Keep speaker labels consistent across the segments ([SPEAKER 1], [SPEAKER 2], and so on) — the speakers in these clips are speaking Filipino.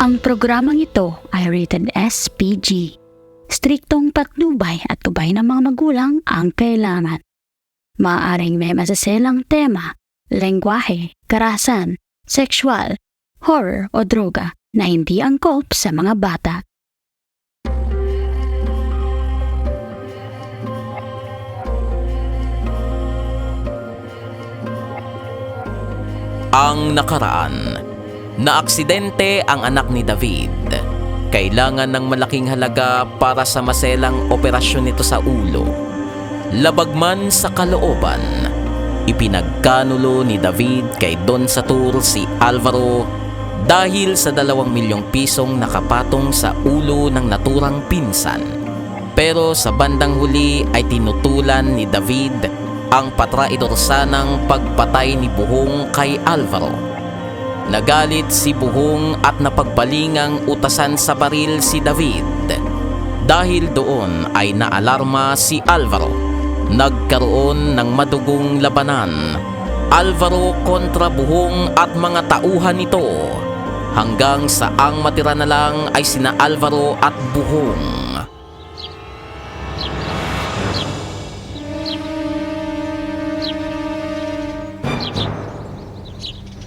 [SPEAKER 1] Ang programang ito ay rated SPG. Striktong patnubay at gabay ng mga magulang ang kailangan. Maaaring may masaselang tema, lengguwahe, karahasan, sexual, horror o droga na hindi angkop sa mga bata.
[SPEAKER 2] Ang nakaraan, naaksidente ang anak ni David. Kailangan ng malaking halaga para sa maselang operasyon nito sa ulo. Labag man sa kalooban, ipinagkanulo ni David kay Don Satur si Alvaro dahil sa 2 milyong pisong nakapatong sa ulo ng naturang pinsan. Pero sa bandang huli ay tinutulan ni David ang patraidor sanang pagpatay ni Buhong kay Alvaro. Nagalit si Buhong at napagbalingang utasan sa baril si David. Dahil doon ay naalarma si Alvaro. Nagkaroon ng madugong labanan, Alvaro kontra Buhong at mga tauhan nito, hanggang sa ang matira na lang ay sina Alvaro at Buhong.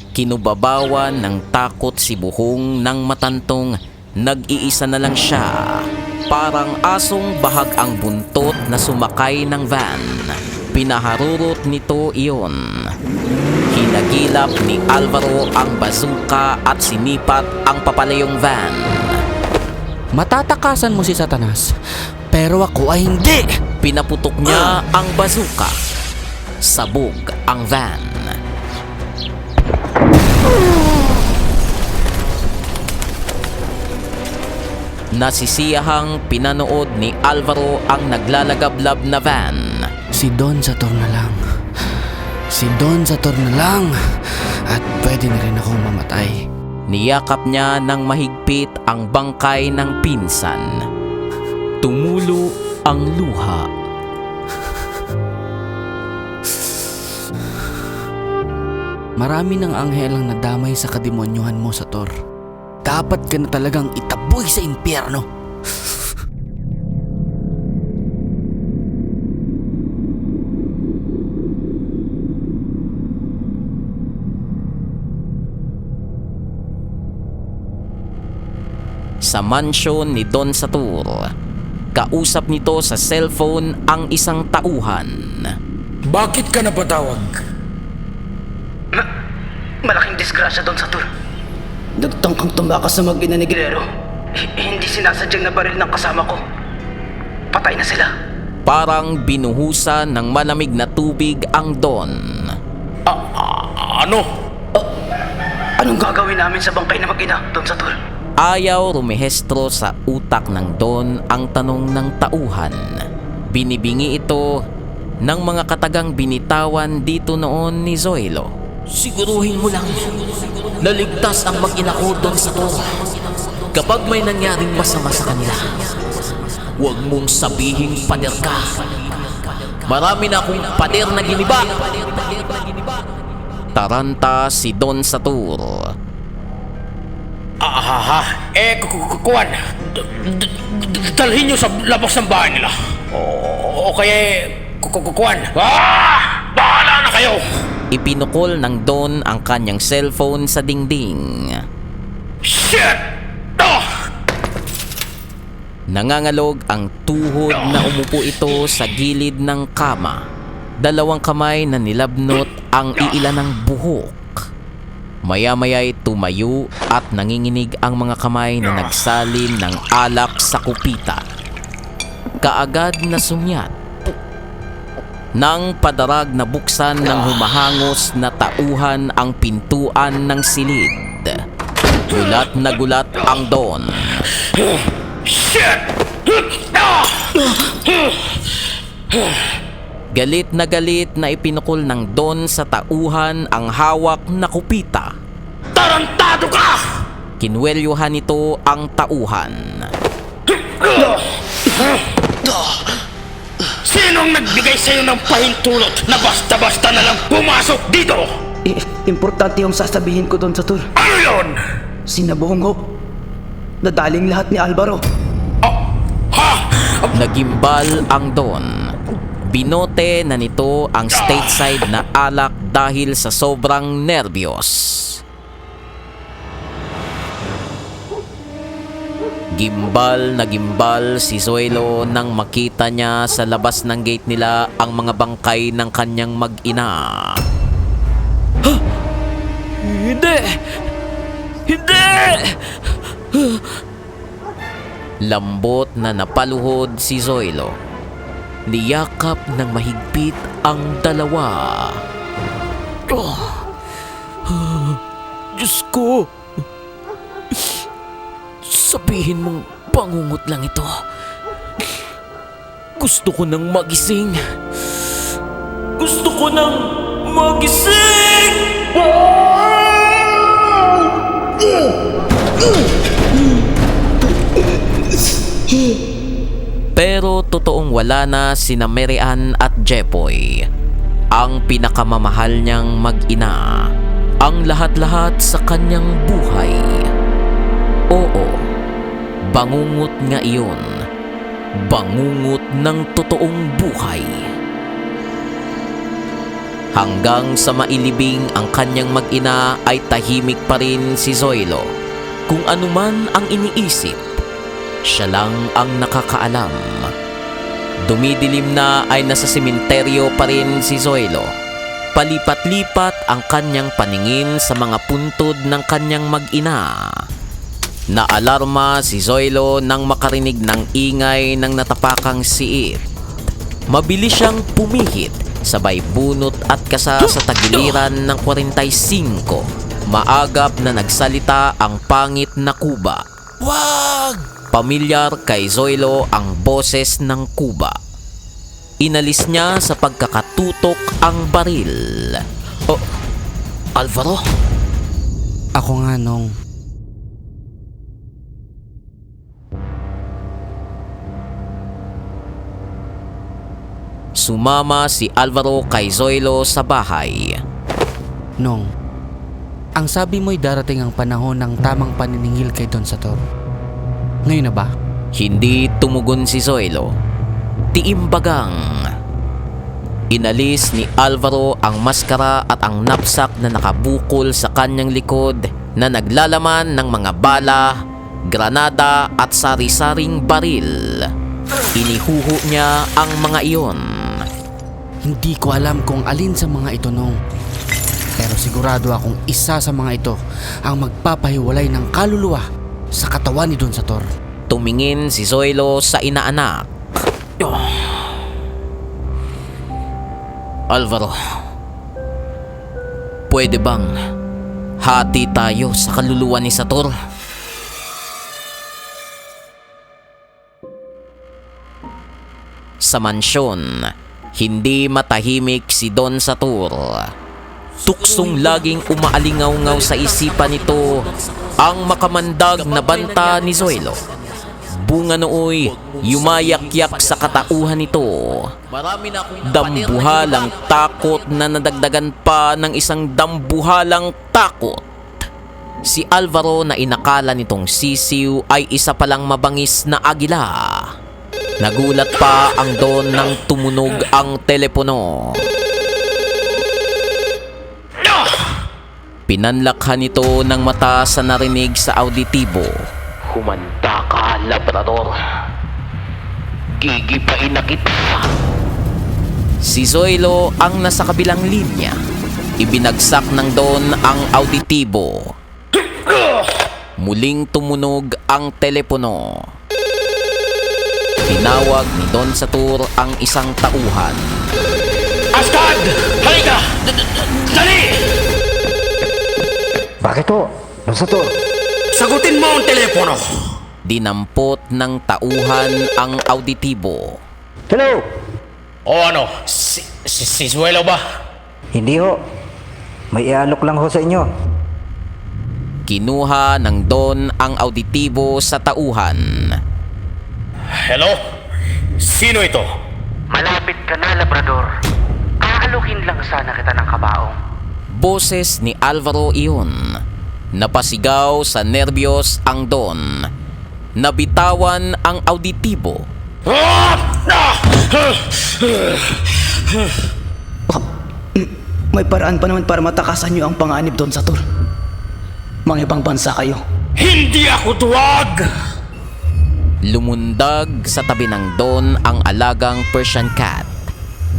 [SPEAKER 2] Kinubabawan ng takot si Buhong nang matantong nag-iisa na lang siya. Parang asong bahag ang buntot na sumakay ng van. Pinaharurot nito iyon. Hinagilap ni Alvaro ang bazooka at sinipat ang papalayong van.
[SPEAKER 3] Matatakasan mo si Satanas, pero ako ay hindi!
[SPEAKER 2] Pinaputok niya ang bazooka. Sabog ang van. Nasisiyahang pinanood ni Alvaro ang naglalagablab na van.
[SPEAKER 3] Si Don Satur na lang. Si Don Satur na lang. At pwede na rin akong mamatay.
[SPEAKER 2] Niyakap niya ng mahigpit ang bangkay ng pinsan. Tumulo ang luha.
[SPEAKER 3] Marami ng anghel ang nadamay sa kademonyohan mo, Satur. Dapat ka na talagang itaboy sa impyerno.
[SPEAKER 2] Sa mansyon ni Don Satur, kausap nito sa cellphone ang isang tauhan.
[SPEAKER 4] Bakit ka napatawag?
[SPEAKER 5] Malaking disgrasya doon sa tour. Nagtangkang tumakas sa mag-ina ni Guerrero. Hindi sinasadyang nabaril ng kasama ko. Patay na sila.
[SPEAKER 2] Parang binuhusan ng malamig na tubig ang Don.
[SPEAKER 4] Ano?
[SPEAKER 5] Anong gagawin namin sa bangkay na mag-ina doon sa tour?
[SPEAKER 2] Ayaw rumehestro sa utak ng Don ang tanong ng tauhan. Binibingi ito ng mga katagang binitawan dito noon ni Zoilo.
[SPEAKER 6] Siguruhin mo lang na ligtas ang mag-ina ko doon sa to. Kapag may nangyaring masama sa kanila, huwag mong sabihing pader ka. Marami na akong pader na giniba.
[SPEAKER 2] Taranta si Don Satur.
[SPEAKER 4] Kuwan. Dalhin nyo sa labas ng bahay nila. O kaya, kuwan. Bahala na kayo!
[SPEAKER 2] Ipinukol ng Don ang kanyang cellphone sa dingding.
[SPEAKER 4] Shit!
[SPEAKER 2] Nangangalog ang tuhod na umupo ito sa gilid ng kama. 2 kamay na nilabnot ang iilan ng buhok. Maya-maya'y tumayo at nanginginig ang mga kamay na nagsalin ng alak sa kupita. Kaagad na sumyat. Nang padarag na buksan ng humahangos na tauhan ang pintuan ng silid. Gulat na gulat ang Don.
[SPEAKER 4] Shit!
[SPEAKER 2] Galit na ipinukol ng Don sa tauhan ang hawak na kupita.
[SPEAKER 4] Tarantado ka!
[SPEAKER 2] Kinwelyuhan nito ang tauhan.
[SPEAKER 4] Sinong nagbigay sa'yo ng pahintulot na basta-basta na lang pumasok dito?
[SPEAKER 5] Importante yung sasabihin ko doon sa tour.
[SPEAKER 4] Ano yun?
[SPEAKER 5] Sinabungo. Nadaling lahat ni Alvaro.
[SPEAKER 2] Nagimbal ang Don. Binote na nito ang stateside na alak dahil sa sobrang nerbiyos. Gimbal na gimbal si Zoilo nang makita niya sa labas ng gate nila ang mga bangkay ng kanyang mag-ina.
[SPEAKER 6] Hindi! Hindi!
[SPEAKER 2] Lambot na napaluhod si Zoilo. Niyakap ng mahigpit ang dalawa.
[SPEAKER 6] Diyos ko! Sabihin mong bangungot lang ito. Gusto ko nang magising. Gusto ko nang magising!
[SPEAKER 2] Pero totoong wala na sina Mary Ann at Jepoy. Ang pinakamamahal niyang mag-ina. Ang lahat-lahat sa kanyang buhay. Oo, bangungot nga iyon. Bangungot ng totoong buhay. Hanggang sa mailibing ang kanyang mag-ina ay tahimik pa rin si Zoilo. Kung anuman ang iniisip, siya lang ang nakakaalam. Dumidilim na ay nasa sementeryo pa rin si Zoilo. Palipat-lipat ang kanyang paningin sa mga puntod ng kanyang mag-ina. Naalarma si Zoilo nang makarinig ng ingay ng natapakang siit. Mabilis siyang pumihit, sabay bunot at kasa sa tagiliran ng 45. Maagap na nagsalita ang pangit na kuba.
[SPEAKER 6] Wag!
[SPEAKER 2] Pamilyar kay Zoilo ang boses ng kuba. Inalis niya sa pagkakatutok ang baril.
[SPEAKER 6] Oh, Alvaro?
[SPEAKER 3] Ako nga, Nong.
[SPEAKER 2] Sumama si Alvaro kay Zoilo sa bahay.
[SPEAKER 3] Nong, ang sabi mo'y darating ang panahon ng tamang paniningil kay Don Sator. Ngayon na ba?
[SPEAKER 2] Hindi tumugon si Zoilo. Tiimbagang. Inalis ni Alvaro ang maskara at ang knapsack na nakabukol sa kanyang likod na naglalaman ng mga bala, granada at sari-saring baril. Inihuho niya ang mga iyon.
[SPEAKER 3] Hindi ko alam kung alin sa mga ito, Nong. Pero sigurado akong isa sa mga ito ang magpapahiwalay ng kaluluwa sa katawan ni Don Sator.
[SPEAKER 2] Tumingin si Zoilo sa inaanak. Alvaro, pwede bang hati tayo sa kaluluwa ni Sator? Sa mansyon, hindi matahimik si Don Sator. Tuksong laging umaalingaw-ngaw sa isipan nito ang makamandag na banta ni Zoilo. Bunga nooy yumayak-yak sa katauhan nito. Dambuhalang takot na nadagdagan pa ng isang dambuhalang takot. Si Alvaro na inakala nitong sisiw ay isa palang mabangis na agila. Nagulat pa ang Don nang tumunog ang telepono. Pinanlakhan nito ng mata sa narinig sa auditibo.
[SPEAKER 6] Humanda ka, Labrador. Gigipain na kita.
[SPEAKER 2] Si Zoilo ang nasa kabilang linya. Ibinagsak ng Don ang auditibo. Muling tumunog ang telepono. Tinawag ni Don Sator ang isang tauhan.
[SPEAKER 4] Asgard! Halika! Dali!
[SPEAKER 7] Bakit ho? Don Sator?
[SPEAKER 4] Sagutin mo ang telepono!
[SPEAKER 2] Dinampot ng tauhan ang auditibo.
[SPEAKER 7] Hello?
[SPEAKER 4] O ano? Si Zuelo ba?
[SPEAKER 7] Hindi ho. May ialok lang ho sa inyo.
[SPEAKER 2] Kinuha ng Don ang auditibo sa tauhan.
[SPEAKER 4] Hello? Sino ito?
[SPEAKER 8] Malapit ka na, Labrador. Aalukin lang sana kita ng kabaong.
[SPEAKER 2] Boses ni Alvaro iyon. Napasigaw sa nerbiyos ang Don. Nabitawan ang auditibo.
[SPEAKER 5] May paraan pa naman para matakasan niyo ang panganib doon sa tour. Mga ibang bansa kayo.
[SPEAKER 4] Hindi ako duwag!
[SPEAKER 2] Lumundag sa tabi ng Don ang alagang Persian cat.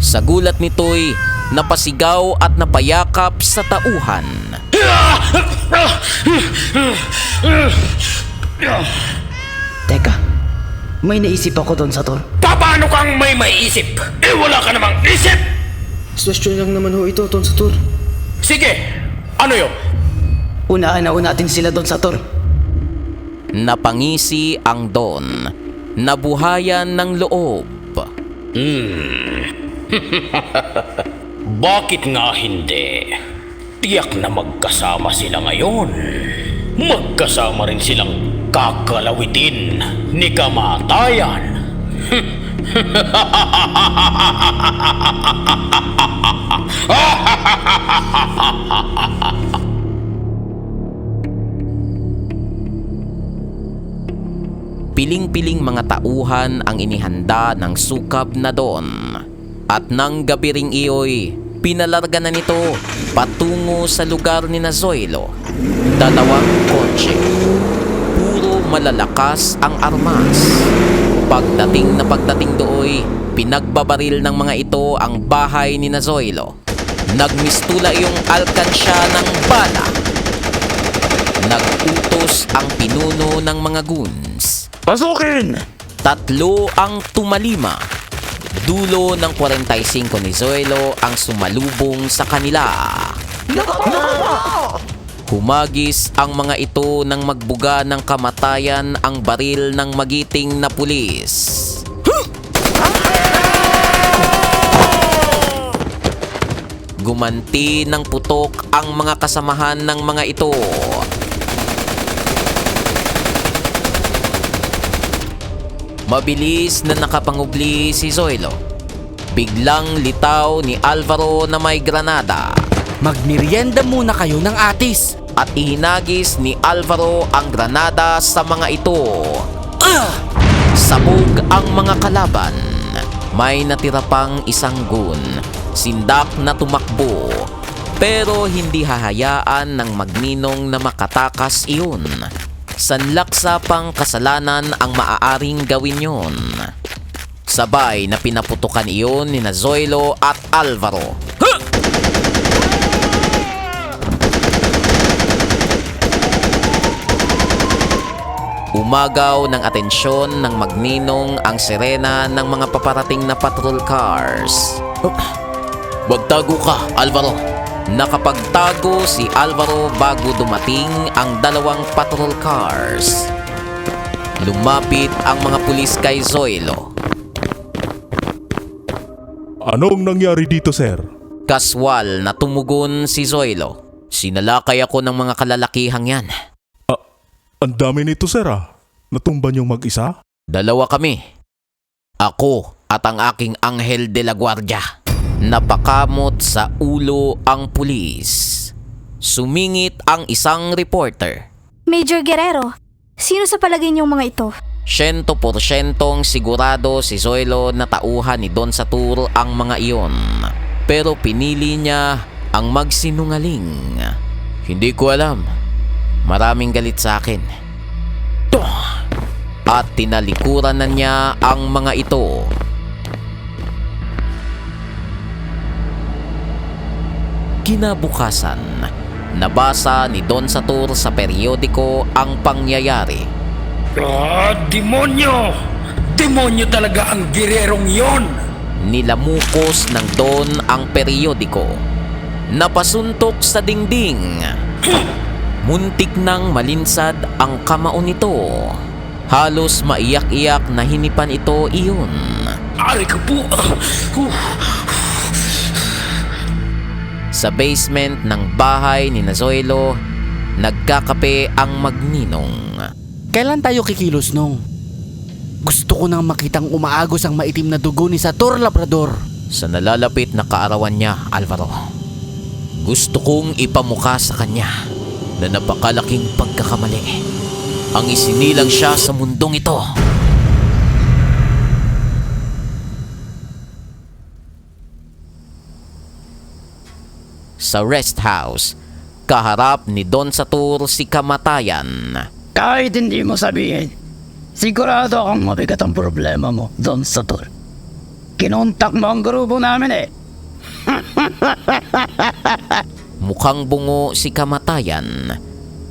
[SPEAKER 2] Sa gulat nito'y napasigaw at napayakap sa tauhan.
[SPEAKER 5] Teka, may naisip ako doon sa tour.
[SPEAKER 4] Paano kang may maiisip? Wala ka namang isip!
[SPEAKER 5] Question lang naman ho ito doon sa tour.
[SPEAKER 4] Sige, ano yun?
[SPEAKER 5] Unahan natin sila doon sa tour.
[SPEAKER 2] Napangisi ang Don. Nabuhayan ng loob.
[SPEAKER 4] Bakit nga hindi? Tiyak na magkasama sila ngayon. Magkasama rin silang kakalawitin ni kamatayan.
[SPEAKER 2] Piling-piling mga tauhan ang inihanda ng sukab na Don. At nang gabi ring iyo'y pinalarga na nito patungo sa lugar ni Zoilo. 2 kotse. Puro malalakas ang armas. Pagdating dooy, pinagbabaril ng mga ito ang bahay ni Zoilo. Nagmistula yung alkansya ng bala. Nagutos ang pinuno ng mga goons.
[SPEAKER 4] Pasukin!
[SPEAKER 2] 3 ang tumalima. Dulo ng 45 ni Zoilo ang sumalubong sa kanila. Humagis ang mga ito nang magbuga ng kamatayan ang baril ng magiting na pulis. Gumanti ng putok ang mga kasamahan ng mga ito. Mabilis na nakapangubli si Zoilo. Biglang litaw ni Alvaro na may granada.
[SPEAKER 3] Magmerienda muna kayo ng atis.
[SPEAKER 2] At ihinagis ni Alvaro ang granada sa mga ito. Sabog ang mga kalaban. May natira pang isang gun. Sindak na tumakbo. Pero hindi hahayaan ng magninong na makatakas iyon. Sanlaksa pang kasalanan ang maaaring gawin yon. Sabay na pinaputukan iyon ni Zoilo at Alvaro. Umagaw ng atensyon ng magninong ang sirena ng mga paparating na patrol cars. Magtago ka, Alvaro. Nakapagtago si Alvaro bago dumating ang 2 patrol cars. Lumapit ang mga pulis kay Zoilo.
[SPEAKER 9] Anong nangyari dito, sir?
[SPEAKER 2] Kaswal na tumugon si Zoilo. Sinalakay ako ng mga kalalakihang yan.
[SPEAKER 9] Ang dami nito, sir, ah. Natumba niyong mag-isa?
[SPEAKER 2] 2 kami. Ako at ang aking Anghel de la Guardia. Napakamot sa ulo ang pulis. Sumingit ang isang reporter.
[SPEAKER 10] Major Guerrero, sino sa palagay niyong mga ito?
[SPEAKER 2] 100% sigurado si Zoilo na tauhan ni Don Satur ang mga iyon. Pero pinili niya ang magsinungaling. Hindi ko alam. Maraming galit sa akin. At tinalikuran na niya ang mga ito. Kinabukasan, nabasa ni Don Satur sa periodiko ang pangyayari.
[SPEAKER 4] Demonyo! Demonyo talaga ang girerong yon!
[SPEAKER 2] Nilamukos ng Don ang periodiko. Napasuntok sa dingding. Muntik nang malinsad ang kamao nito. Halos maiyak-iyak na hinipan ito iyon.
[SPEAKER 4] Aray ka po!
[SPEAKER 2] Sa basement ng bahay ni Zoilo, nagkakape ang magninong.
[SPEAKER 3] Kailan tayo kikilos nung? Gusto ko nang makitang umaagos ang maitim na dugo ni Satur Labrador.
[SPEAKER 2] Sa nalalapit na kaarawan niya, Alvaro, gusto kong ipamukha sa kanya na napakalaking pagkakamali. ang isinilang siya sa mundong ito. Sa rest house, kaharap ni Don Satur si Kamatayan.
[SPEAKER 5] Kahit hindi mo sabihin, sigurado akong mabigat ang problema mo, Don Satur. Kinontak mo ang grupo namin eh.
[SPEAKER 2] Mukhang bungo si Kamatayan.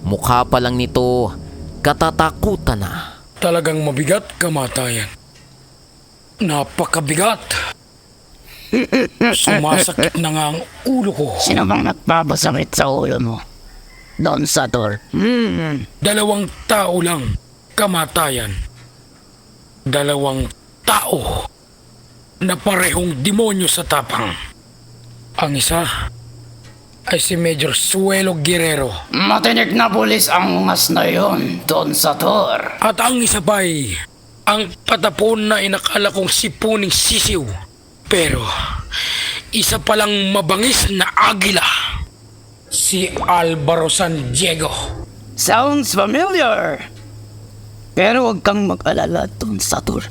[SPEAKER 2] Mukha pa lang nito, katatakutan na.
[SPEAKER 4] Talagang mabigat, Kamatayan. Napakabigat. Sumasakit na nga ang ulo ko.
[SPEAKER 5] Sino bang nagpapasakit sa ulo mo, Don Satur?
[SPEAKER 4] Dalawang tao lang, Kamatayan. Dalawang tao na parehong demonyo sa tapang. Ang isa ay si Major Suelo Guerrero.
[SPEAKER 5] Matinik na pulis ang ungas na yon, Don Satur.
[SPEAKER 4] At ang isa pa ay ang patapon na inakala kong sipuning sisiw. Pero isa palang mabangis na agila. Si Alvaro San Diego.
[SPEAKER 5] Sounds familiar. Pero huwag kang mag-alala, Don Satur.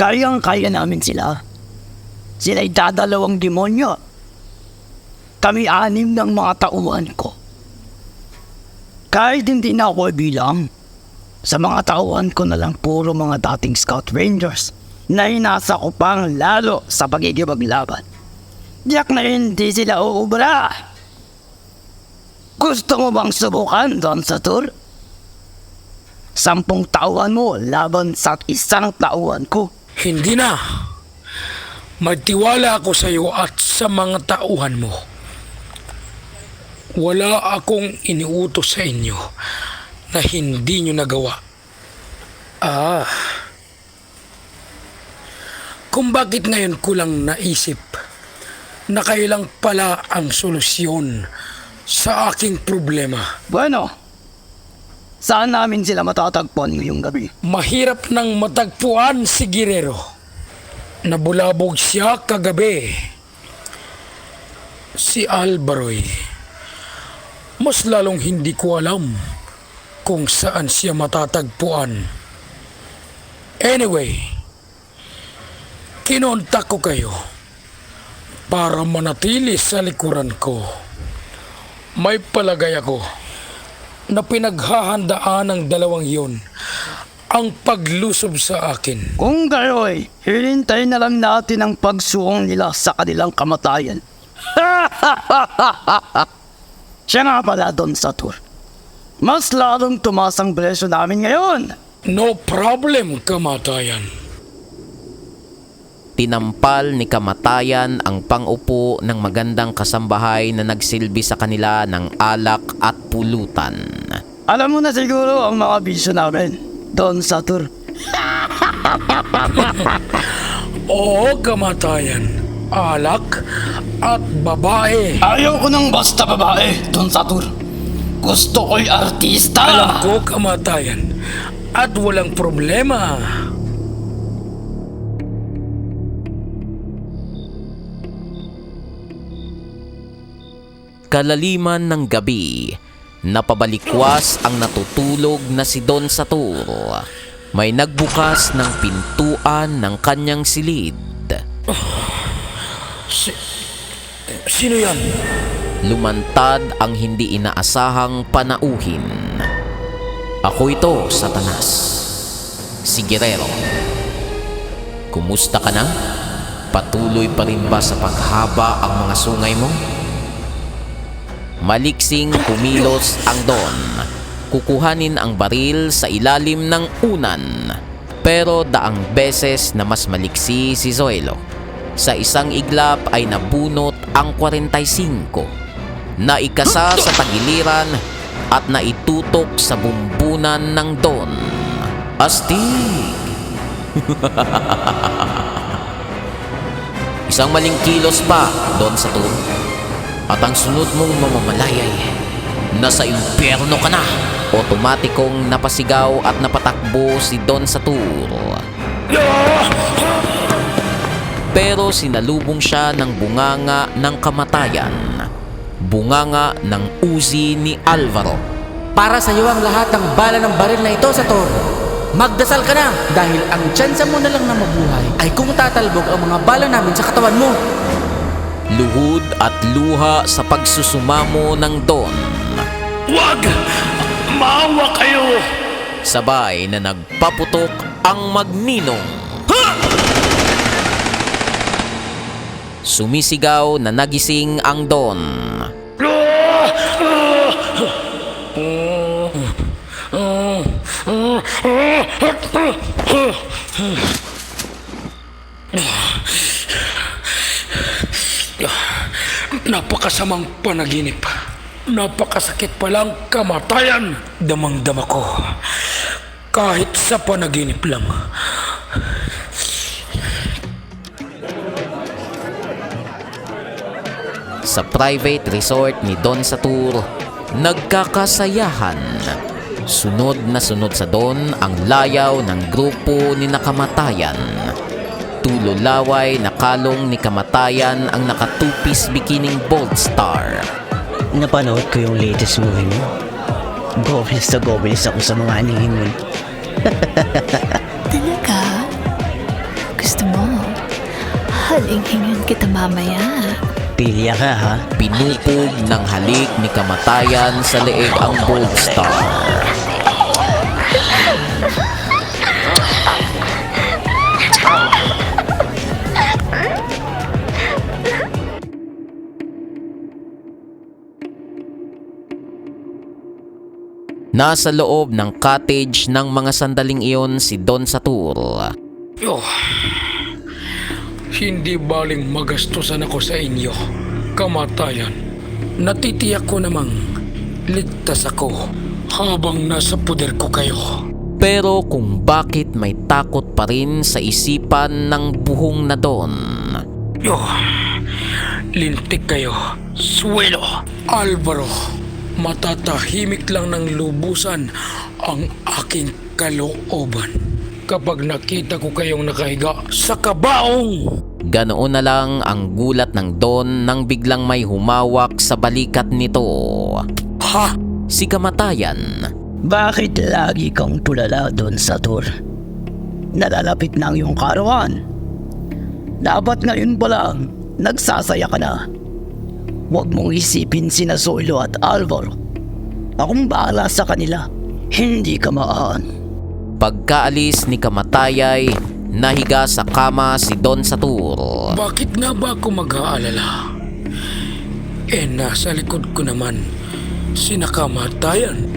[SPEAKER 5] Kayang-kaya namin sila. Sila'y dadalawang demonyo. Kami 6 ng mga tauhan ko. Kahit hindi na ako bilang, sa mga tauhan ko na lang puro mga dating Scout Rangers na inasa ko pang lalo sa pagkikipaglaban. Diyak na hindi sila uubra. Gusto mo bang subukan, Don Satur? 10 tauhan mo laban sa 1 tauhan ko.
[SPEAKER 4] Hindi na. Magtiwala ako sa iyo at sa mga tauhan mo. Wala akong iniutos sa inyo na hindi nyo nagawa. Kung bakit ngayon ko lang naisip na kayo lang pala ang solusyon sa aking problema.
[SPEAKER 5] Bueno, saan namin sila matatagpuan ngayong gabi?
[SPEAKER 4] Mahirap nang matagpuan si Guerrero. Nabulabog siya kagabi. Si Alvaro'y mas lalong hindi ko alam kung saan siya matatagpuan. Anyway, kinontak ko kayo para manatili sa likuran ko. May palagay ako na pinaghahandaan ng dalawang yon ang paglusob sa akin.
[SPEAKER 5] Kung gayoy, hilintay na lang natin ang pagsuong nila sa kanilang kamatayan. Siya nga pala, Don Satur. Mas lalong tumaas ang presyo namin ngayon.
[SPEAKER 4] No problem, Kamatayan.
[SPEAKER 2] Tinampal ni Kamatayan ang pang-upo ng magandang kasambahay na nagsilbi sa kanila ng alak at pulutan.
[SPEAKER 5] Alam mo na siguro ang mga bisyo namin, Don Satur.
[SPEAKER 4] Oo, Kamatayan. Alak at babae.
[SPEAKER 5] Ayaw ko ng basta babae, Don Satur. Gusto ko'y artista.
[SPEAKER 4] Alam ko, Kamatayan. At walang problema.
[SPEAKER 2] Kalaliman ng gabi, napabalikwas ang natutulog na si Don Satur. May nagbukas ng pintuan ng kanyang silid.
[SPEAKER 4] Sino yan?
[SPEAKER 2] Lumantad ang hindi inaasahang panauhin. Ako ito, Satanas. Si Guerrero. Kumusta ka na? Patuloy pa rin ba sa paghaba ang mga sungay mo? Maliksing kumilos ang Don. Kukuhanin ang baril sa ilalim ng unan. Pero daang beses na mas maliksi si Zoilo. Sa isang iglap ay nabunot ang 45. Naikasa sa tagiliran at naitutok sa bumbunan ng Don. Astig! Isang maling kilos pa, Don Satur. At ang sunod mong mamamayay, nasa impyerno ka na. Otomatikong napasigaw at napatakbo si Don Satur. Pero sinalubong siya ng bunganga ng kamatayan. Bunganga ng Uzi ni Alvaro.
[SPEAKER 3] Para sa iyo ang lahat ng bala ng baril na ito, Sator. Magdasal ka na dahil ang tsansa mo na lang na mabuhay ay kung tatalbog ang mga bala namin sa katawan mo.
[SPEAKER 2] Luhod at luha sa pagsusumamo ng Don.
[SPEAKER 4] Wag! Maawa kayo!
[SPEAKER 2] Sabay na nagpaputok ang magninong. Sumisigaw na nagising ang Don.
[SPEAKER 4] Napakasamang panaginip. Napakasakit palang kamatayan. Damang-dama ko. Kahit sa panaginip lang.
[SPEAKER 2] Sa private resort ni Don Satur, nagkakasayahan. Sunod na sunod sa Don ang layaw ng grupo ni Nakamatayan. Tulolaway na kalong ni Kamatayan ang nakatupis bikining Bold Star.
[SPEAKER 5] Napanood ko yung latest movie mo. Gobles ako sa mga anime mo.
[SPEAKER 11] Talaga? Gusto mo? Haling-hingan kita mamaya.
[SPEAKER 5] Pilya ka ha?
[SPEAKER 2] Pinupog ng halik ni Kamatayan sa leeg ang Bold Star. Nasa loob ng cottage ng mga sandaling iyon si Don Satur.
[SPEAKER 4] Hindi baling magastusan ako sa inyo, Kamatayan. Natitiyak ko namang ligtas ako habang nasa puder ko kayo.
[SPEAKER 2] Pero kung bakit may takot pa rin sa isipan ng buhong na Don.
[SPEAKER 4] Lintik kayo, Suelo, Alvaro. Matatahimik lang ng lubusan ang aking kalooban kapag nakita ko kayong nakahiga sa kabaong.
[SPEAKER 2] Ganoon na lang ang gulat ng Don nang biglang may humawak sa balikat nito.
[SPEAKER 4] Ha?
[SPEAKER 2] Si Kamatayan.
[SPEAKER 5] Bakit lagi kang tulala doon, Satur? Nalalapit na ang iyong karawan. Dapat ngayon pa lang, nagsasaya ka na. Huwag mong isipin sina Zoilo at Alvaro. Akong bahala sa kanila. Hindi ka maan.
[SPEAKER 2] Pagkaalis ni Kamatayay, nahiga sa kama si Don Satur.
[SPEAKER 4] Bakit nga ba ako mag-aalala? Nasa likod ko naman si Nakamatayan.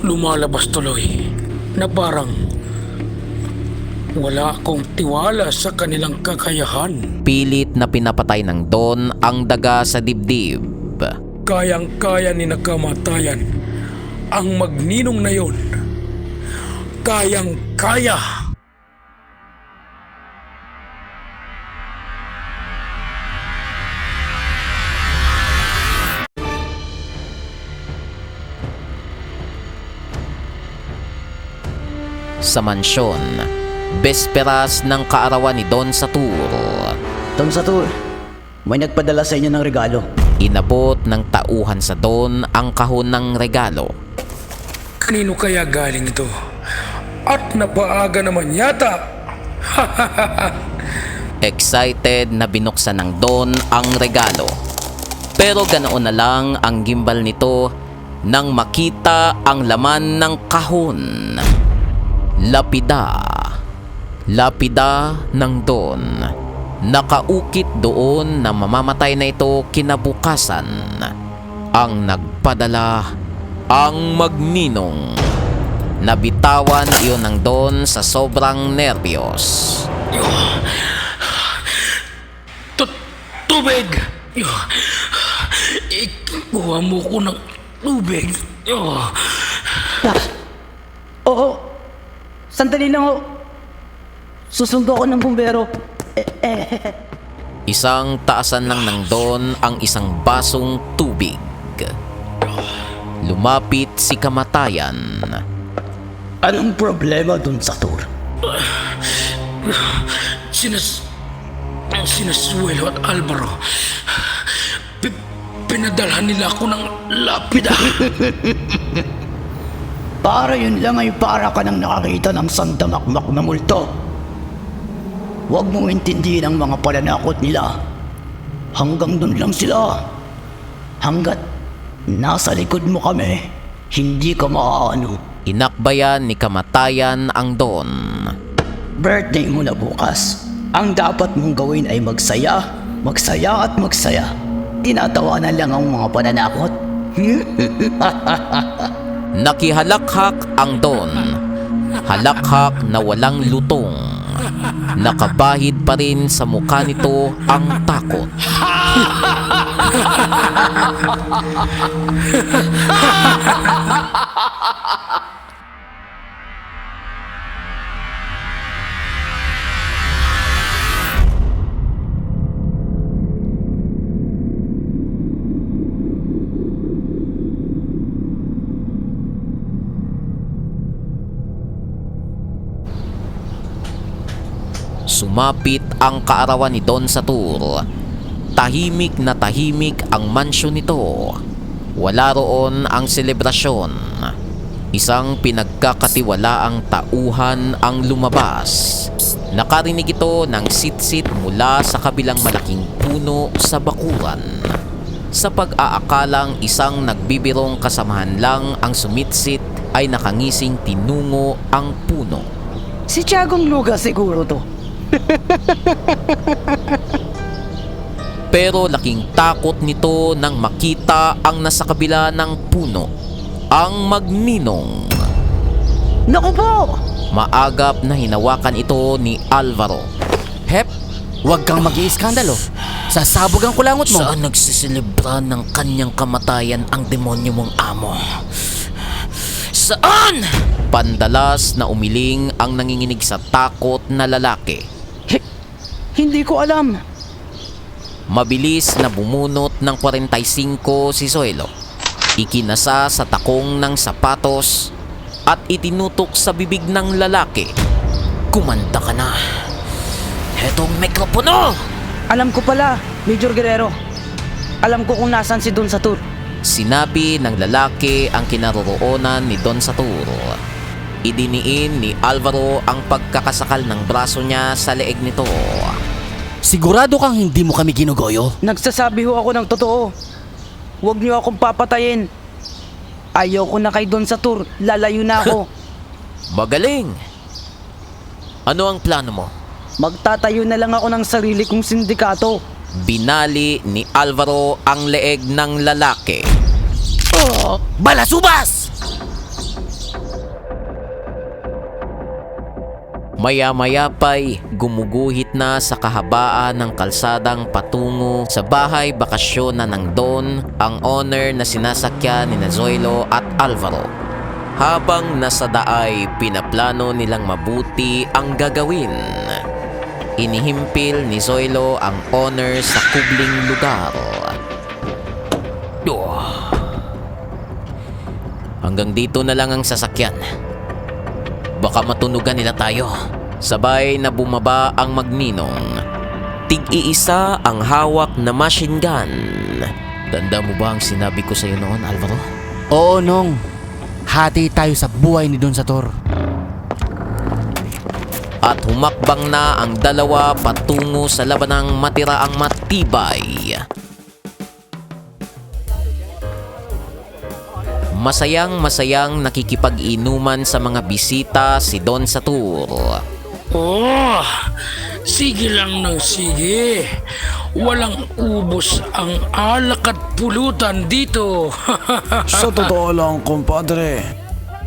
[SPEAKER 4] Lumalabas tuloy na parang wala akong tiwala sa kanilang kakayahan.
[SPEAKER 2] Pilit na pinapatay ng Don ang daga sa dibdib.
[SPEAKER 4] Kayang-kaya ni Nakamatayan ang magninong na yon. Kayang-kaya.
[SPEAKER 2] Sa mansyon, besperas ng kaarawan ni Don Satur.
[SPEAKER 5] Don Satur, may nagpadala sa inyo ng regalo.
[SPEAKER 2] Inabot ng tauhan sa Don ang kahon ng regalo.
[SPEAKER 4] Kanino kaya galing ito? At napaaga naman yata.
[SPEAKER 2] Excited na binuksan ng Don ang regalo. Pero ganoon na lang ang gimbal nito nang makita ang laman ng kahon. Lapida. Lapida ng Don. Nakaukit doon na mamamatay na ito kinabukasan. Ang nagpadala, ang magninong. Nabitawan iyon ng Don sa sobrang nerbiyos.
[SPEAKER 4] Tubig! Ikuha mo ko ng tubig.
[SPEAKER 5] Oo. Sandali lang ho. Susundo ako ng bumbero.
[SPEAKER 2] Isang taasan lang ng Don ang isang basong tubig. Lumapit si Kamatayan.
[SPEAKER 5] Anong problema dun, Satur?
[SPEAKER 4] Sina Suelo at Alvaro pinadalhan nila ako ng lapida.
[SPEAKER 5] Para yun lang ay para ka nang nakakita ng sandamakmak na multo. Huwag mong intindihin ang mga pananakot nila. Hanggang dun lang sila. Hanggat nasa likod mo kami, hindi ka maaano.
[SPEAKER 2] Inakbayan ni kamatayan ang Don.
[SPEAKER 5] Birthday mo na bukas. Ang dapat mong gawin ay magsaya, magsaya at magsaya. Tinatawanan lang ang mga pananakot.
[SPEAKER 2] Nakihalakhak ang Don. Halakhak na walang lutong. Nakabahid pa rin sa mukha nito ang takot. Sumapit ang kaarawan ni Don Satur. Tahimik na tahimik ang mansyon nito. Wala roon ang selebrasyon. Isang pinagkakatiwalaang tauhan ang lumabas. Nakarinig ito ng sitsit mula sa kabilang malaking puno sa bakuran. Sa pag-aakalang isang nagbibirong kasamahan lang ang sumitsit ay nakangising tinungo ang puno.
[SPEAKER 5] Si Tiagong Luga siguro to.
[SPEAKER 2] Pero laking takot nito nang makita ang nasa kabila ng puno, ang magninong.
[SPEAKER 5] Naku po!
[SPEAKER 2] Maagap na hinawakan ito ni Alvaro.
[SPEAKER 3] Hep, huwag kang mag-iiskandalo. Sasabog ang kulangot mo.
[SPEAKER 6] Saan nagsiselebra ng kanyang kamatayan ang demonyo mong amo? Saan?
[SPEAKER 2] Pandalas na umiling ang nanginginig sa takot na lalaki.
[SPEAKER 5] Hindi ko alam.
[SPEAKER 2] Mabilis na bumunot ng 45 si Zoilo. Ikinasa sa takong ng sapatos at itinutok sa bibig ng lalaki.
[SPEAKER 6] Kumanda ka na. Hetong mikropono!
[SPEAKER 5] Alam ko pala, Major Guerrero. Alam ko kung nasan si Don Satur.
[SPEAKER 2] Sinabi ng lalaki ang kinaroroonan ni Don Satur. Idiniin ni Alvaro ang pagkakasakal ng braso niya sa leeg nito.
[SPEAKER 3] Sigurado kang hindi mo kami ginugoyo?
[SPEAKER 5] Nagsasabi ho ako ng totoo. Huwag niyo akong papatayin. Ayaw ko na kay Don Satur. Lalayo na ako.
[SPEAKER 2] Magaling! Ano ang plano mo?
[SPEAKER 5] Magtatayo na lang ako ng sarili kong sindikato.
[SPEAKER 2] Binali ni Alvaro ang leeg ng lalaki.
[SPEAKER 3] Balasubas!
[SPEAKER 2] Maya-maya pa'y gumuguhit na sa kahabaan ng kalsadang patungo sa bahay bakasyon na ng Don ang owner na sinasakyan ni Zoilo at Alvaro. Habang nasa daay, pinaplano nilang mabuti ang gagawin. Inihimpil ni Zoilo ang owner sa kubling lugar. Hanggang dito na lang ang sasakyan. Baka matunugan nila tayo. Sabay na bumaba ang magninong. Tig-iisa ang hawak na machine gun. Tanda mo ba ang sinabi ko sa iyo noon, Alvaro?
[SPEAKER 3] Oo, Nong. Hati tayo sa buhay ni Don Satur.
[SPEAKER 2] At humakbang na ang dalawa patungo sa labanang matiraang matibay. Masayang-masayang nakikipag-inuman sa mga bisita si Don Satur.
[SPEAKER 4] Oh, sige lang ng sige. Walang ubos ang alak at pulutan dito.
[SPEAKER 12] Sa totoo lang, kumpadre,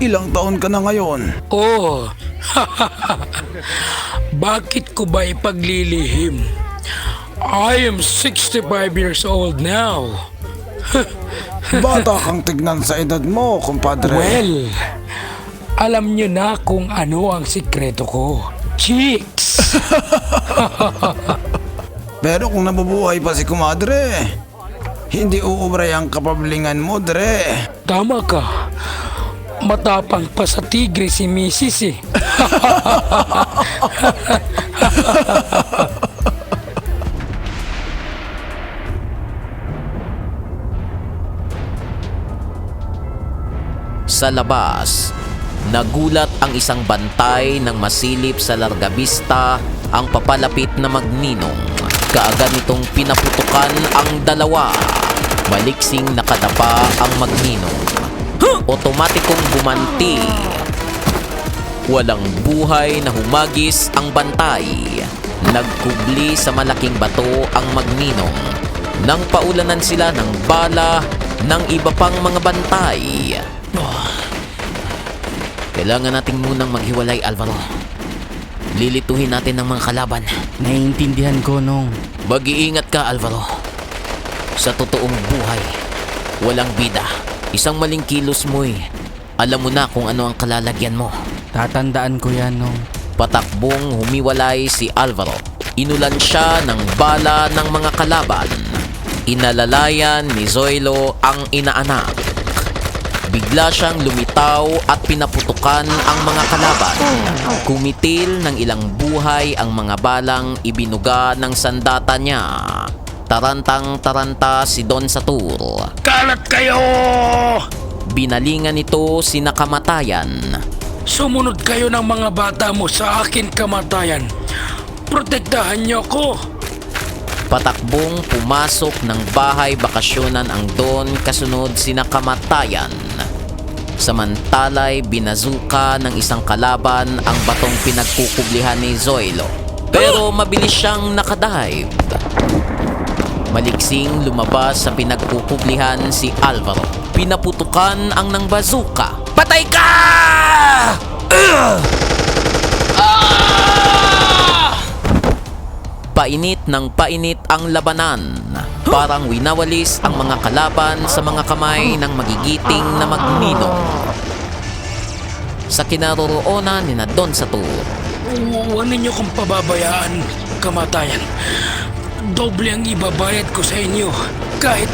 [SPEAKER 12] ilang taon ka na ngayon?
[SPEAKER 4] Oh, bakit ko ba ipaglilihim? I am 65 years old now.
[SPEAKER 12] Bata kang tignan sa edad mo, kumpadre.
[SPEAKER 4] Well, alam niyo na kung ano ang sikreto ko. Chicks!
[SPEAKER 12] Pero kung nabubuhay pa si kumadre, hindi uubray ang kapablingan mo, dre.
[SPEAKER 4] Tama ka. Matapang pa sa tigre si Mrs. eh.
[SPEAKER 2] Sa labas, nagulat ang isang bantay nang masilip sa largabista ang papalapit na magninong. Kaagad nitong pinaputukan ang dalawa. Maliksing nakadapa ang magninong. Otomatikong bumanti. Walang buhay na humagis ang bantay. Nagkubli sa malaking bato ang magninong. Nang paulanan sila ng bala ng iba pang mga bantay. Kailangan nating munang maghiwalay, Alvaro. Lilituhin natin ang mga kalaban.
[SPEAKER 3] Naiintindihan ko, Nong.
[SPEAKER 2] Mag-iingat ka, Alvaro. Sa totoong buhay, walang bida. Isang maling kilos mo'y alam mo na kung ano ang kalalagyan mo.
[SPEAKER 3] Tatandaan ko yan, Nong.
[SPEAKER 2] Patakbong humiwalay si Alvaro. Inulan siya ng bala ng mga kalaban. Inalalayan ni Zoilo ang inaanak. Bigla siyang lumitaw at pinaputukan ang mga kalaban. Kumitil ng ilang buhay ang mga balang ibinuga ng sandata niya. Tarantang-taranta si Don Satur.
[SPEAKER 4] Kalat kayo!
[SPEAKER 2] Binalingan nito si Nakamatayan.
[SPEAKER 4] Sumunod kayo ng mga bata mo sa akin, kamatayan. Protektahan niyo ko.
[SPEAKER 2] Patakbong pumasok ng bahay bakasyonan ang Don kasunod si Nakamatayan. Samantalay binazuka ng isang kalaban ang batong pinagkukublihan ni Zoilo. Pero mabilis siyang nakadive. Maliksing lumabas sa pinagkukublihan si Alvaro. Pinaputukan ang ng bazuka. Patay ka! Painit ng painit ang labanan. Parang winawalis ang mga kalaban sa mga kamay ng magigiting na magninong. Sa kinaroroonan ni na Don Satur.
[SPEAKER 4] Huwag ninyo kong pababayaan, kamatayan. Doble ang ibabayad ko sa inyo. Kahit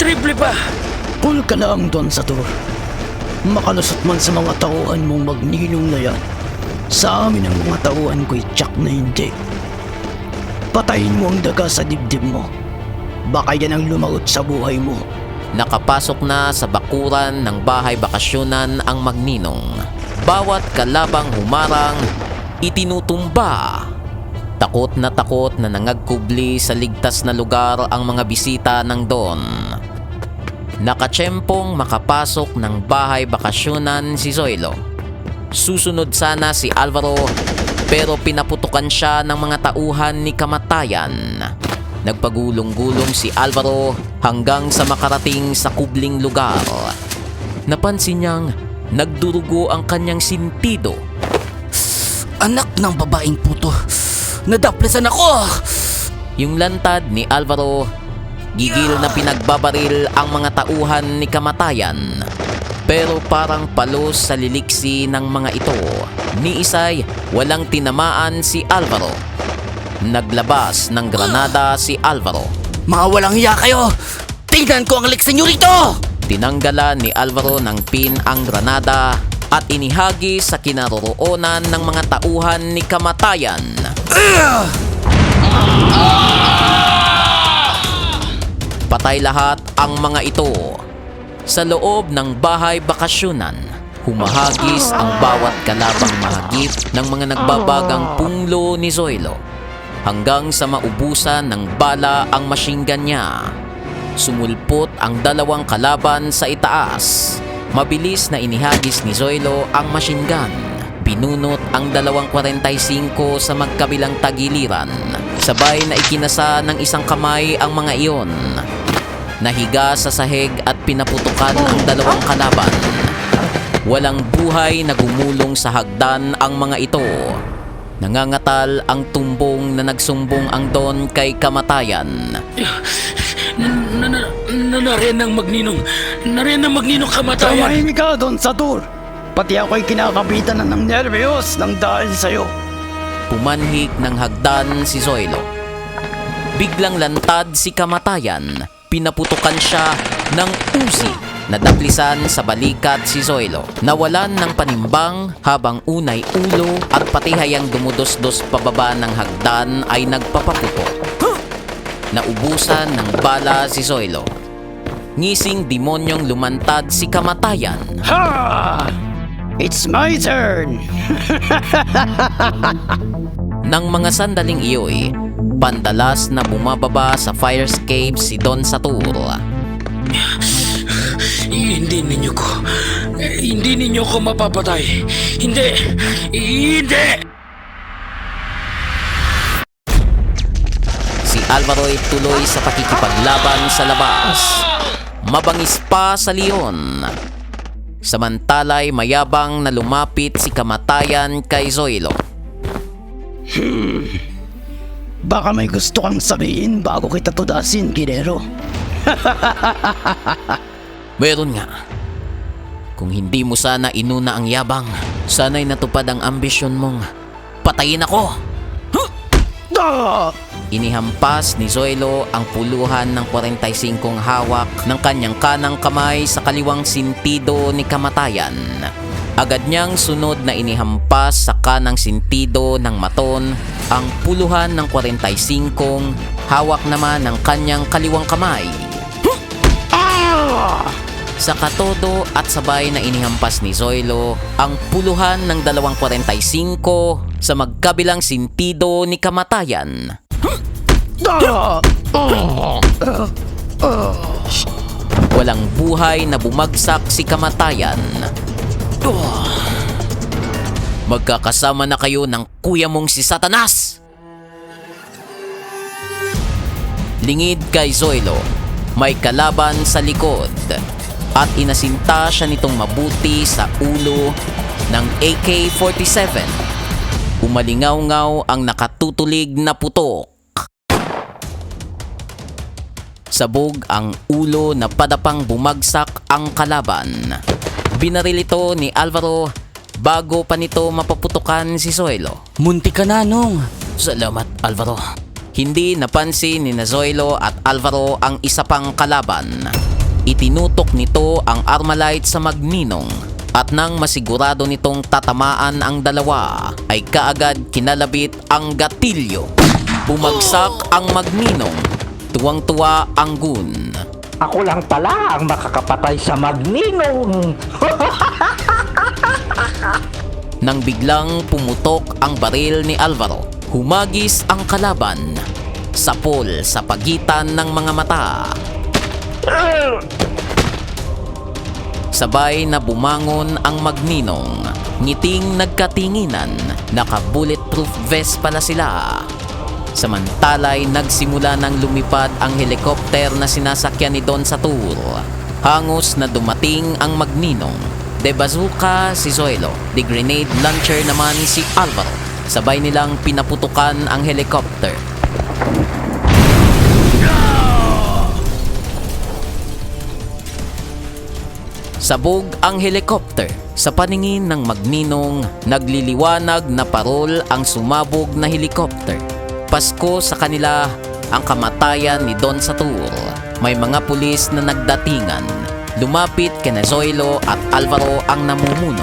[SPEAKER 4] triple pa.
[SPEAKER 5] Cool ka lang, Don Satur. Makalusot man sa mga tauhan mong magninong na yan. Sa amin ang mga tauhan ko'y tsak na hindi. Patayin mo ang daga sa dibdib mo. Baka yan ang lumagot sa buhay mo.
[SPEAKER 2] Nakapasok na sa bakuran ng bahay bakasyonan ang magninong. Bawat kalabang humarang, itinutumba. Takot na nangagkubli sa ligtas na lugar ang mga bisita ng Don. Nakatsyempong makapasok ng bahay bakasyonan si Zoilo. Susunod sana si Alvaro pero pinaputukan siya ng mga tauhan ni Kamatayan. Nagpagulong-gulong si Alvaro hanggang sa makarating sa kubling lugar. Napansin niyang nagdurugo ang kanyang sintido.
[SPEAKER 3] Anak ng babaeng puto, nadaplasan ako!
[SPEAKER 2] Yung lantad ni Alvaro, gigil na pinagbabaril ang mga tauhan ni Kamatayan. Pero parang palos sa liliksi ng mga ito, ni isay walang tinamaan si Alvaro. Naglabas ng granada si Alvaro.
[SPEAKER 3] Mga walang hiya kayo! Tingnan ko ang liksi nyo rito!
[SPEAKER 2] Tinanggalan ni Alvaro ng pin ang granada at inihagi sa kinaroroonan ng mga tauhan ni Kamatayan. Patay lahat ang mga ito. Sa loob ng bahay bakasyonan, humahagis ang bawat kalabang mahagip ng mga nagbabagang punglo ni Zoilo hanggang sa maubusan ng bala ang machine gun niya. Sumulpot ang dalawang kalaban sa itaas. Mabilis na inihagis ni Zoilo ang machine gun. Binunot ang 2.45 sa magkabilang tagiliran. Sabay na ikinasa ng isang kamay ang mga iyon. Nahiga sa sahig at pinaputukan ang dalawang kalaban. Walang buhay na gumulong sa hagdan ang mga ito. Nangangatal ang tumbong na nagsumbong ang Don kay Kamatayan.
[SPEAKER 4] Nariyan ng magninong kamatayan.
[SPEAKER 5] Tumahimik ka, Don Satur. Pati ako'y kinakapitan na ng nervyos nang dahil sa'yo.
[SPEAKER 2] Pumanhik ng hagdan si Zoilo. Biglang lantad si Kamatayan. Pinaputukan siya ng uzi. Nadaplisan sa balikat si Zoilo. Nawalan ng panimbang habang unay ulo at pati hayang dumudos-dos pababa ng hagdan ay nagpapaputok. Naubusan ng bala si Zoilo. ngising demonyong lumantad si kamatayan.
[SPEAKER 5] Ha! It's my turn!
[SPEAKER 2] Nang mga sandaling iyo'y, pandalas na bumababa sa fire escape si Don Satur.
[SPEAKER 4] Hindi ninyo ko mapapatay. Hindi!
[SPEAKER 2] Si Alvaro'y tuloy sa pakikipaglaban sa labas. Mabangis pa sa leon. Samantala'y mayabang na lumapit si kamatayan kay Zoilo.
[SPEAKER 5] Baka may gusto kang sabihin bago kita tudasin, Gidero.
[SPEAKER 2] Meron nga. Kung hindi mo sana inuna ang yabang, sana'y natupad ang ambisyon mong patayin ako. Inihampas ni Zoilo ang puluhan ng 45 hawak ng kanyang kanang kamay sa kaliwang sintido ni kamatayan. Agad niyang sunod na inihampas sa kanang sintido ng maton ang puluhan ng 45 hawak naman ng kanyang kaliwang kamay. Sa katodo at sabay na inihampas ni Zoilo ang puluhan ng 45 sa magkabilang sintido ni kamatayan. Walang buhay na bumagsak si kamatayan. Magkakasama na kayo ng kuya mong si Satanas! Lingid kay Zoilo, may kalaban sa likod at inasinta siya nitong mabuti sa ulo ng AK-47. Umalingaw-ngaw ang nakatutulig na putok. Sabog ang ulo na padapang bumagsak ang kalaban. Binaril ito ni Alvaro bago pa nito mapaputukan si Zoilo.
[SPEAKER 3] Munti ka na, Nong.
[SPEAKER 2] Salamat, Alvaro. Hindi napansin ni Zoilo at Alvaro ang isa pang kalaban. Itinutok nito ang Armalite sa magninong at nang masigurado nitong tatamaan ang dalawa ay kaagad kinalabit ang gatilyo. Bumagsak ang magninong. Tuwang-tuwa ang gun.
[SPEAKER 7] Ako lang pala ang makakapatay sa magninong.
[SPEAKER 2] Nang biglang pumutok ang baril ni Alvaro, humagis ang kalaban. Sapol sa pagitan ng mga mata. Sabay na bumangon ang magninong. Ngiting nagkatinginan, naka-bulletproof vest pala sila. Samantalay nagsimula ng lumipad ang helikopter na sinasakyan ni Don Satur. Hangos na dumating ang magninong. De bazooka si Zoilo, de grenade launcher naman si Alvaro. Sabay nilang pinaputukan ang helikopter. Sabog ang helikopter. Sa paningin ng magninong, nagliliwanag na parol ang sumabog na helikopter. Pasko sa kanila ang kamatayan ni Don Satur. May mga pulis na nagdatingan. Lumapit kina Zoilo at Alvaro ang namumuno.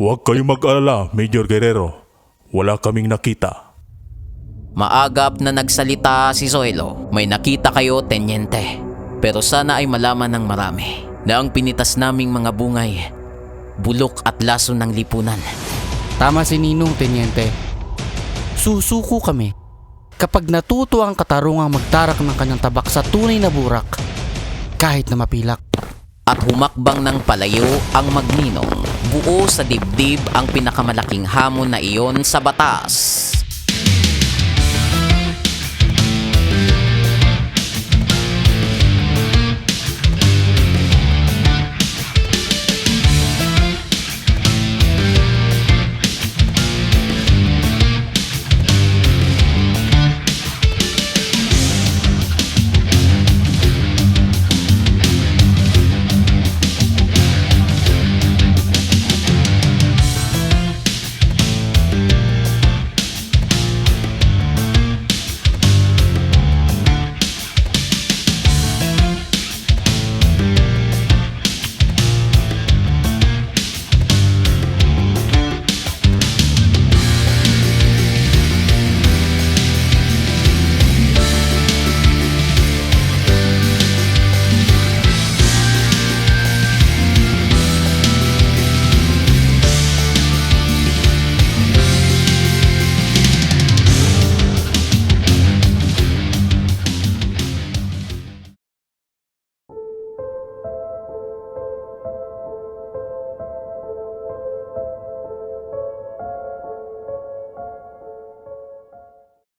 [SPEAKER 9] Huwag kayong mag-alala, Major Guerrero. Wala kaming nakita.
[SPEAKER 2] Maagap na nagsalita si Zoilo. May nakita kayo, Tenyente. Pero sana ay malaman ng marami na ang pinitas naming mga bungay, bulok at laso ng lipunan.
[SPEAKER 3] Tama si Ninong, Tenyente. Susuko kami kapag natuto ang katarungang magtarak ng kanyang tabak sa tunay na burak, kahit na mapilak.
[SPEAKER 2] At humakbang ng palayo ang magninong. Buo sa dibdib ang pinakamalaking hamon na iyon sa batas.